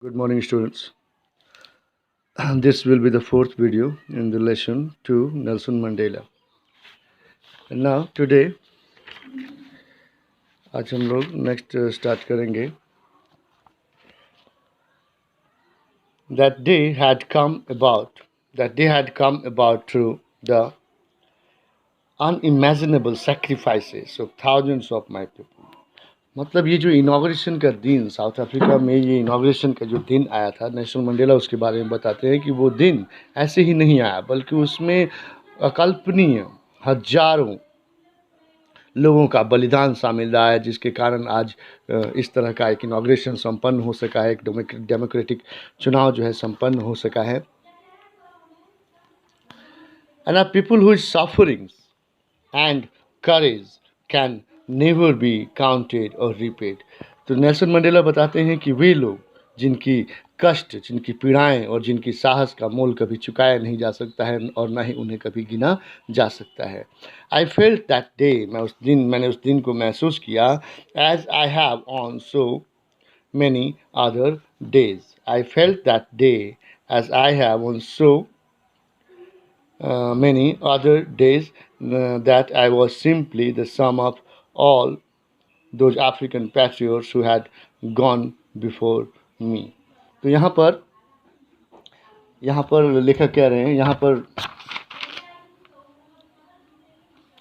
Good morning, students. This will be the fourth video in relation to Nelson Mandela. And now, today, आज हम लोग next start करेंगे. That day had come about through the unimaginable sacrifices of thousands of my people. मतलब ये जो inauguration का दिन south Africa में ये इनाग्रेशन का जो दिन आया था, नेल्सन मंडेला उसके बारे में बताते हैं कि वो दिन ऐसे ही नहीं आया, बल्कि उसमें अकल्पनीय हजारों लोगों का बलिदान शामिल रहा है, जिसके कारण आज इस तरह का एक इनाग्रेशन संपन्न हो सका है, एक डेमोक्रेटिक चुनाव जो है संपन्न हो सका है. And are people who is sufferings and courage can never be counted or repaid. तो नेल्सन मंडेला बताते हैं कि वे लोग जिनकी कष्ट, जिनकी पीड़ाएं और जिनकी साहस का मोल कभी चुकाया नहीं जा सकता है और ना ही उन्हें कभी गिना जा सकता है. आई फेल्ट दैट डे, मैंने उस दिन को महसूस किया, as I have on so many other days. I felt that day as I have on so many other days, that I was simply the sum of all those African patriots who had gone before me. तो यहाँ पर लेखक कह रहे हैं,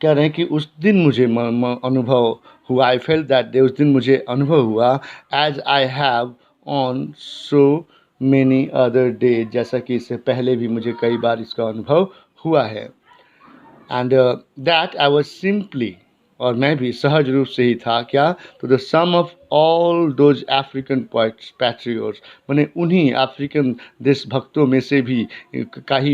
कह रहे हैं कि उस दिन मुझे अनुभव हुआ, आई फेल्ट दैट डे, उस दिन मुझे अनुभव हुआ, as I have on so many other day, जैसा कि इससे पहले भी मुझे कई बार इसका अनुभव हुआ है. And that I was simply, और मैं भी सहज रूप से ही था, क्या, तो the sum of all those African patriots, मैंने उन्हीं अफ्रीकन देशभक्तों में से भी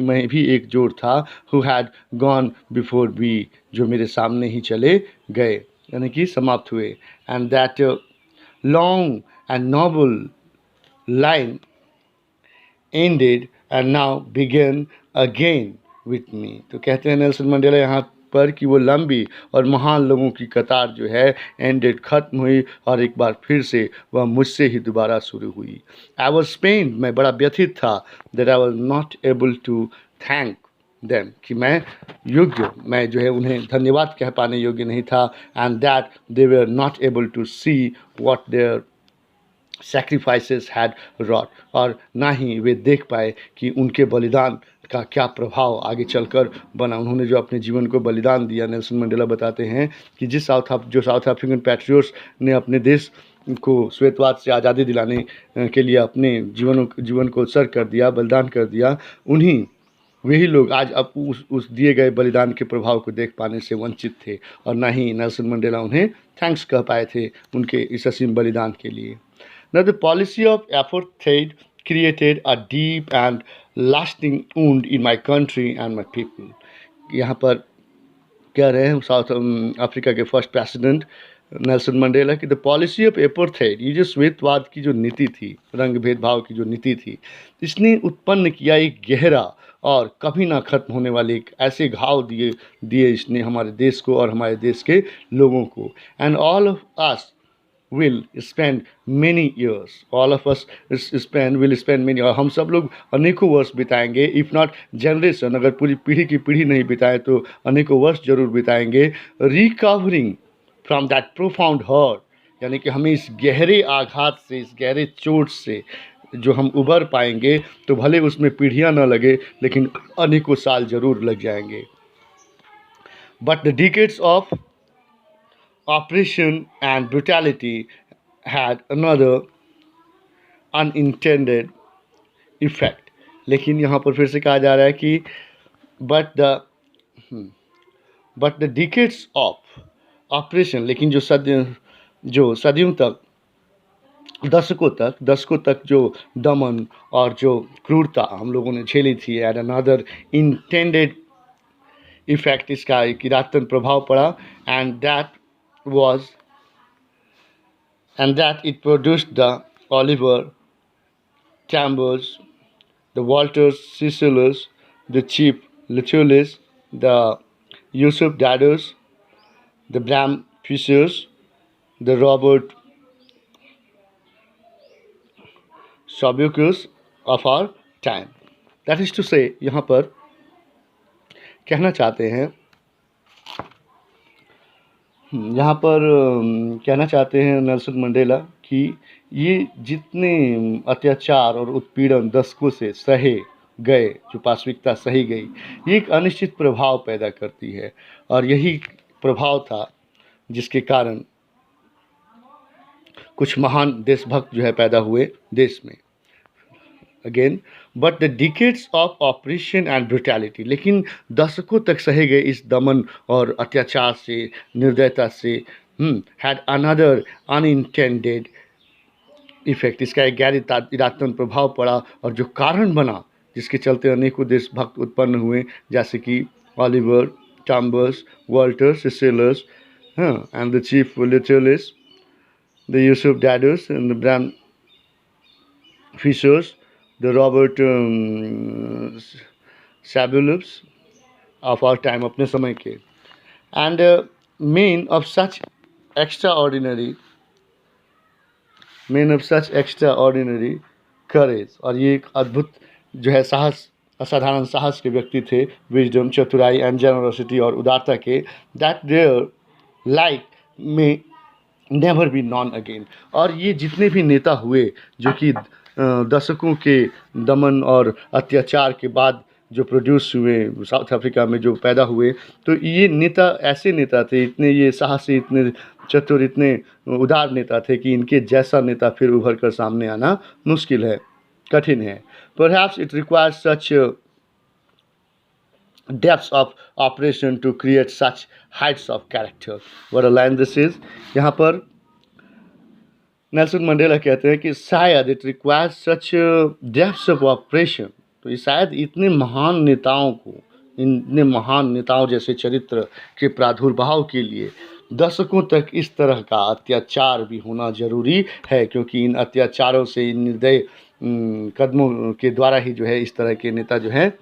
मैं भी एक जोड़ था, who had gone before be, जो मेरे सामने ही चले गए, यानी कि समाप्त हुए. And that long and noble line ended and now began again with me. तो कहते हैं नेल्सन मंडेला यहाँ पर कि वो लंबी और महान लोगों की कतार जो है एंडेड, खत्म हुई, और एक बार फिर से वह मुझसे ही दोबारा शुरू हुई. आई वॉज पेन्ड, मैं बड़ा व्यथित था, that I was not able to thank them, कि मैं जो है उन्हें धन्यवाद कह पाने योग्य नहीं था. And that they were not able to see what their sacrifices had wrought, और ना ही वे देख पाए कि उनके बलिदान का क्या प्रभाव आगे चलकर बना. उन्होंने जो अपने जीवन को बलिदान दिया, नेल्सन मंडेला बताते हैं कि साउथ अफ्रीकन पैट्रियोट्स ने अपने देश को श्वेतवाद से आज़ादी दिलाने के लिए अपने जीवन को उत्सर्ग कर दिया, बलिदान कर दिया, वही लोग आज अब उस दिए गए बलिदान के प्रभाव को देख पाने से वंचित थे, और ना ही नेल्सन मंडेला उन्हें थैंक्स कह पाए थे उनके इस असीम बलिदान के लिए. Now, the policy of apartheid created a deep and lasting wound in my country and my people. यहाँ पर कह रहे हैं साउथ अफ्रीका के फर्स्ट प्रेसिडेंट नेल्सन मंडेला की, द पॉलिसी ऑफ एपार्थाइड, ये जो श्वेतवाद की जो नीति थी, रंग भेदभाव की जो नीति थी, इसने उत्पन्न किया एक गहरा और कभी ना खत्म होने वाले एक ऐसे घाव दिए इसने हमारे देश को और हमारे देश के लोगों को. And all of us will spend many years, all of us will spend many, और हम सब लोग अनेकों वर्ष बिताएंगे, इफ नॉट जनरेशन, अगर पूरी पीढ़ी की पीढ़ी नहीं बिताए तो अनेकों वर्ष जरूर बिताएंगे, recovering from that profound hurt, यानी कि हमें इस गहरे आघात से, इस गहरे चोट से जो हम उबर पाएंगे, तो भले उसमें पीढ़ियाँ न लगे, लेकिन अनेकों साल जरूर लग जाएंगे. But the decades of oppression and brutality had another unintended effect. लेकिन यहाँ पर फिर से कहा जा रहा है कि but the decades of oppression, लेकिन जो सदियों तक, दशकों तक जो दमन और जो क्रूरता हम लोगों ने झेली थी, and another intended effect, इसका एक इरादतन प्रभाव पड़ा, and that it produced the Oliver Tambos, the Walter Cicilus, the Chief Lucullus, the Yusuf Dados, the Bram Fishers, the Robert subjects of our time. That is to say, यहाँ पर कहना चाहते हैं कहना चाहते हैं नेल्सन मंडेला कि ये जितने अत्याचार और उत्पीड़न दशकों से सहे गए, जो पाशविकता सही गई, ये एक अनिश्चित प्रभाव पैदा करती है, और यही प्रभाव था जिसके कारण कुछ महान देशभक्त जो है पैदा हुए देश में। Again, but the decades of operation and brutality, लेकिन दशकों तक सहे गए इस दमन और अत्याचार से, निर्दयता से, हैड अनदर अनइंटेंडेड इफेक्ट, इसका एक गैर इरादतन प्रभाव पड़ा, और जो कारण बना जिसके चलते अनेकों देशभक्त उत्पन्न हुए, जैसे कि Oliver Tambo, Walter Sisulu, and the chief Lutuli, the Yusuf Dadus and the Bram Fishers, the Robert Sabulus of our time, अपने समय के, and men of such extraordinary courage, और ये एक अद्भुत जो है साहस, असाधारण साहस के व्यक्ति थे, विजडम, चतुराई एंड जेनरोसिटी और उदारता के, that their like may never be non again. और ये जितने भी नेता हुए जो कि दशकों के दमन और अत्याचार के बाद जो प्रोड्यूस हुए साउथ अफ्रीका में, जो पैदा हुए, तो ये नेता ऐसे नेता थे, इतने ये साहसी, इतने चतुर, इतने उदार नेता थे कि इनके जैसा नेता फिर उभर कर सामने आना मुश्किल है, कठिन है। Perhaps it requires such depths of operation to create such heights of character. What a line this is. यहाँ पर नेल्सन मंडेला कहते हैं कि शायद it requires such depths of operation, तो ये शायद इतने महान नेताओं को, इतने महान नेताओं जैसे चरित्र के प्रादुर्भाव के लिए दशकों तक इस तरह का अत्याचार भी होना जरूरी है, क्योंकि इन अत्याचारों से, इन निर्दय कदमों के द्वारा ही जो है इस तरह के नेता जो है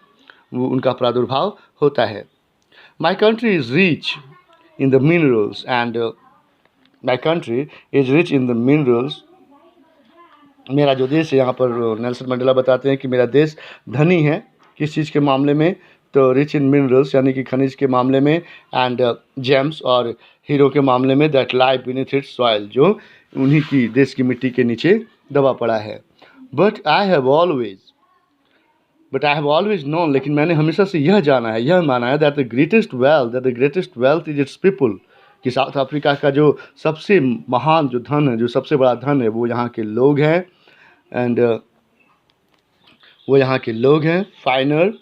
वो उनका प्रादुर्भाव होता है। My country is rich in the minerals and my country is rich in the minerals, मेरा जो देश है, यहाँ पर नेल्सन मंडेला बताते हैं कि मेरा देश धनी है किस चीज़ के मामले में, तो रिच इन मिनरल्स यानी कि खनिज के मामले में, एंड जेम्स और हीरो के मामले में, that lie beneath it's soil, जो उन्हीं की देश की मिट्टी के नीचे दबा पड़ा है। But I have always known, लेकिन मैंने हमेशा से यह जाना है, यह माना है, that the greatest wealth is it's people, कि साउथ अफ्रीका का जो सबसे महान जो धन है, जो सबसे बड़ा धन है, वो यहाँ के लोग हैं, एंड वो यहाँ के लोग हैं, फाइनर,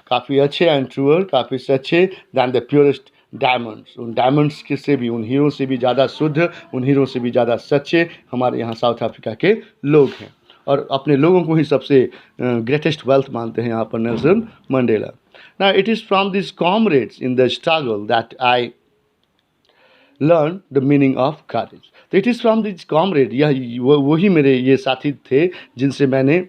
काफ़ी अच्छे, एंड ट्रूअर, काफ़ी सच्चे, दैन द प्योरेस्ट डायमंड्स, उन डायमंड्स के से भी, उन हीरो से भी ज़्यादा शुद्ध, उन हीरो से भी ज़्यादा सच्चे हमारे यहाँ साउथ अफ्रीका के लोग हैं, और अपने लोगों को ही सबसे ग्रेटेस्ट वेल्थ मानते हैं यहाँ पर Nelson Mandela. Now it is from this comrades in the struggle that I learn the meaning of courage, तो it is from this comrade, यह वही मेरे ये साथी थे जिनसे मैंने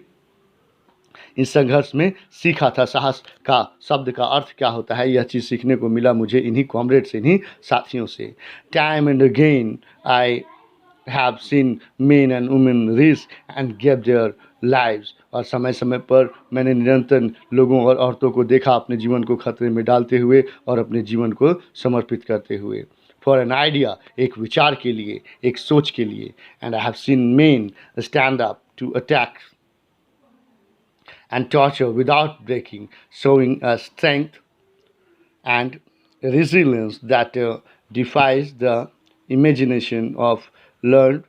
इस संघर्ष में सीखा था, साहस का शब्द का अर्थ क्या होता है, यह चीज़ सीखने को मिला मुझे इन्हीं कॉमरेड से, इन्हीं साथियों से। Time and again I have seen main and women risk and give their lives, और समय समय पर मैंने निरंतर लोगों और औरतों को देखा अपने जीवन को खतरे में डालते हुए और अपने जीवन को समर्पित करते हुए, फॉर एन आइडिया, एक विचार के लिए, एक सोच के लिए। And I have seen men stand up to attack and torture without breaking, showing a strength and resilience that defies the imagination of learned.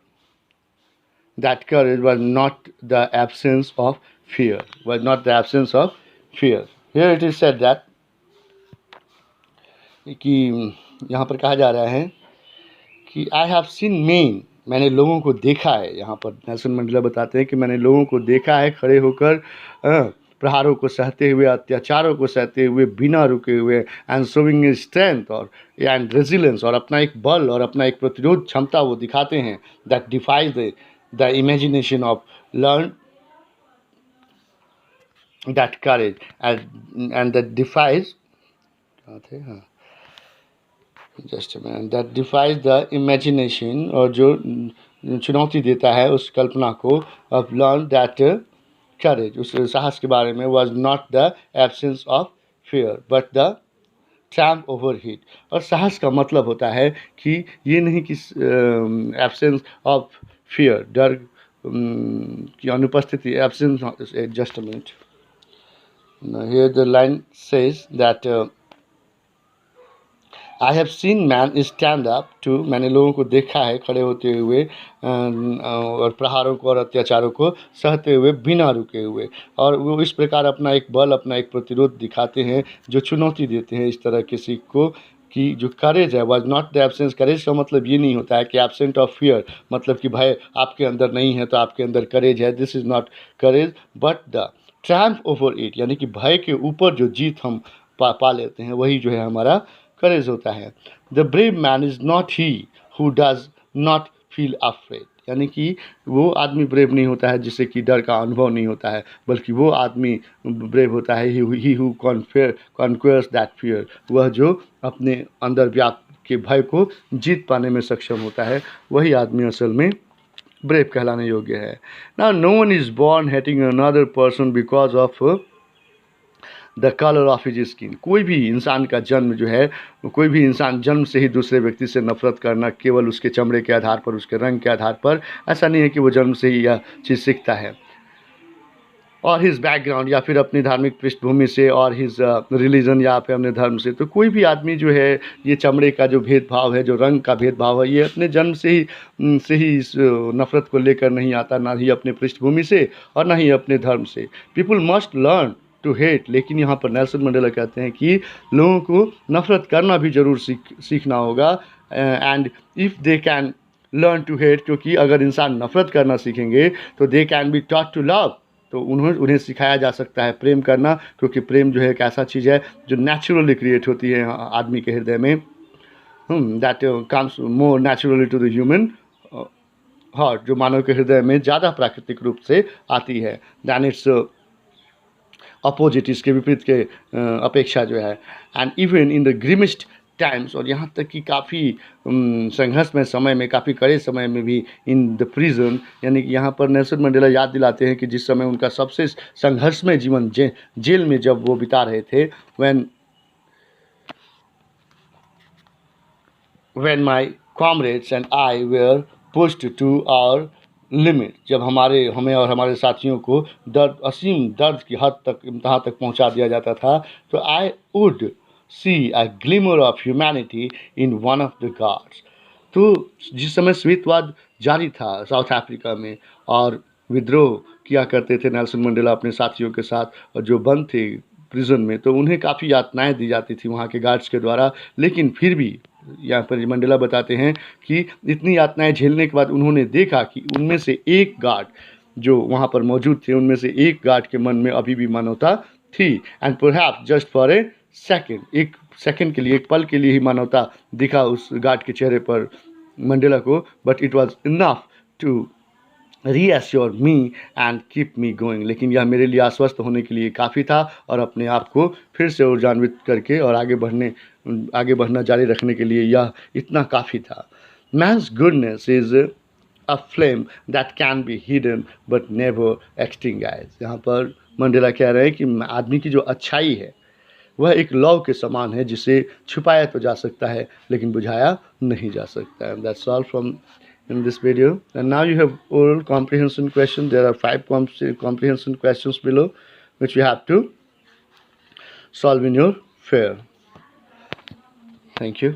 That courage was not the absence of fear, Here it is said that कि यहाँ पर कहा जा रहा है कि I have seen men, मैंने लोगों को देखा है। यहाँ पर नेल्सन मंडेला बताते हैं कि मैंने लोगों को देखा है खड़े होकर प्रहारों को सहते हुए, अत्याचारों को सहते हुए, बिना रुके हुए, एंड शोइंग स्ट्रेंथ और एंड रेजिलेंस, और अपना एक बल और अपना एक प्रतिरोध क्षमता वो दिखाते हैं, that defies the imagination of learn that courage and that defies just man that defies the imagination, और जो चुनौती देता है उस कल्पना को, ऑफ लर्न दैट करेज, उस साहस के बारे में, was not the absence of fear but the tramp over heat. और साहस का मतलब होता है कि ये नहीं कि एब्सेंस ऑफ फियर, डर की अनुपस्थिति, absence, just a minute, here the line says that I have seen man stand up to, मैंने लोगों को देखा है खड़े होते हुए और प्रहारों को और अत्याचारों को सहते हुए बिना रुके हुए, और वो इस प्रकार अपना एक बल, अपना एक प्रतिरोध दिखाते हैं जो चुनौती देते हैं इस तरह किसी को कि जो करेज है, वॉज नॉट द एब्सेंस, करेज का मतलब ये नहीं होता है कि एब्सेंट ऑफ फियर, मतलब कि भय आपके अंदर नहीं है तो आपके अंदर करेज है, this is not courage but the Triumph over it, यानी कि भय के ऊपर जो जीत हम पा लेते हैं वही जो है हमारा करेज होता है। The brave man is not he who does not feel afraid, यानी कि वो आदमी ब्रेव नहीं होता है जिसे कि डर का अनुभव नहीं होता है, बल्कि वो आदमी ब्रेव होता है ही हु कॉन्क्वेयर्स दैट फियर, वह जो अपने अंदर व्याप्त के भय को जीत पाने में सक्षम होता है, वही आदमी असल में ब्रेव कहलाने योग्य है। Now no one is born hating another person because of the colour of his skin, कोई भी इंसान का जन्म जो है, कोई भी इंसान जन्म से ही दूसरे व्यक्ति से नफरत करना केवल उसके चमड़े के आधार पर, उसके रंग के आधार पर, ऐसा नहीं है कि वो जन्म से ही यह चीज़ सीखता है, और हिज बैकग्राउंड या फिर अपनी धार्मिक पृष्ठभूमि से, और हिज रिलीजन या फिर अपने धर्म से। तो कोई भी आदमी जो है, ये चमड़े का जो भेदभाव है, जो रंग का भेदभाव है, ये अपने जन्म से ही इस नफ़रत को लेकर नहीं आता, ना ही अपने पृष्ठभूमि से और ना ही अपने धर्म से। People must learn to hate, लेकिन यहाँ पर नेल्सन मंडेला कहते हैं कि लोगों को नफ़रत करना भी ज़रूर सीखना होगा, and if they can learn to hate, क्योंकि अगर इंसान नफ़रत करना सीखेंगे तो they can be taught to love, तो उन्हें सिखाया जा सकता है प्रेम करना, क्योंकि प्रेम जो है एक ऐसा चीज़ है जो नेचुरली क्रिएट होती है आदमी के हृदय में, that comes more naturally to the human heart, जो मानव के हृदय में ज़्यादा प्राकृतिक रूप से आती है, दैन इट्स अपोजिट, इसके विपरीत के अपेक्षा जो है। And even in the grimmest times, और यहाँ तक कि काफ़ी संघर्षमय समय में, काफ़ी कड़े समय में भी, इन द प्रिजन, यानी कि यहाँ पर नेल्सन मंडेला याद दिलाते हैं कि जिस समय उनका सबसे संघर्षमय जीवन जेल में जब वो बिता रहे थे, when my comrades and I were pushed to our limit, जब हमें और हमारे साथियों को असीम दर्द की हद तक, इंतहा तक पहुंचा दिया जाता था, तो I would see a glimmer of humanity in one of the guards. तो जिस समय श्वेतवाद जारी था साउथ अफ्रीका में और विद्रोह किया करते थे नेल्सन मंडेला अपने साथियों के साथ, और जो बंद थे प्रिजन में, तो उन्हें काफ़ी यातनाएं दी जाती थी वहाँ के गार्ड्स के द्वारा, लेकिन फिर भी यहाँ पर मंडेला बताते हैं कि इतनी यातनाएं झेलने के बाद उन्होंने देखा कि उनमें से एक गार्ड जो वहाँ पर मौजूद थे, उनमें से एक गार्ड के मन में अभी भी मानवता थी, and perhaps just for a second, एक सेकेंड के लिए, एक पल के लिए ही मानवता दिखा उस गार्ड के चेहरे पर मंडेला को, but it was enough to reassure me and keep me going, लेकिन यह मेरे लिए आश्वस्त होने के लिए काफ़ी था और अपने आप को फिर से ऊर्जान्वित करके और आगे बढ़ना जारी रखने के लिए यह इतना काफ़ी था। Man's goodness is a flame that can be hidden but never extinguished. यहाँ पर मंडेला कह रहे हैं कि आदमी की जो अच्छाई है वह एक लौ के समान है जिसे छुपाया तो जा सकता है लेकिन बुझाया नहीं जा सकता है। That's all from in this video, and now you have oral comprehension question. There are 5 comprehension questions below which you have to solve in your fair. Thank you.